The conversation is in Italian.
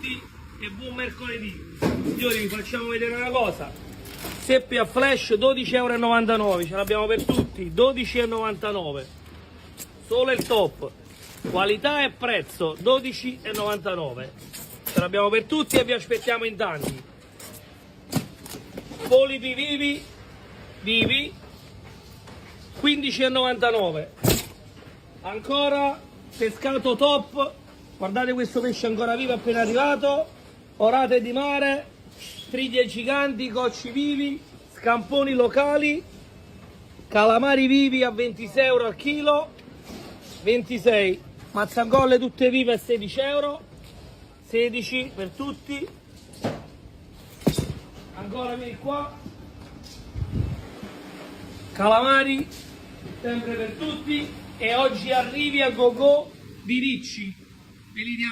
tutti e buon mercoledì. Signori, vi facciamo vedere una cosa. Seppia a flash 12,99 €, ce l'abbiamo per tutti, 12,99 €. Solo il top, qualità e prezzo, 12,99 €. Ce l'abbiamo per tutti e vi aspettiamo in tanti. Polipi vivi, 15,99 €. Ancora pescato top, guardate questo pesce ancora vivo appena arrivato, orate di mare, triglie giganti, cocci vivi, scamponi locali, calamari vivi a 26 € al chilo, 26, mazzancolle tutte vive a 16 €, 16 per tutti. Ancora vieni qua, calamari sempre per tutti. E oggi arrivi a go di Ricci, ve li diamo.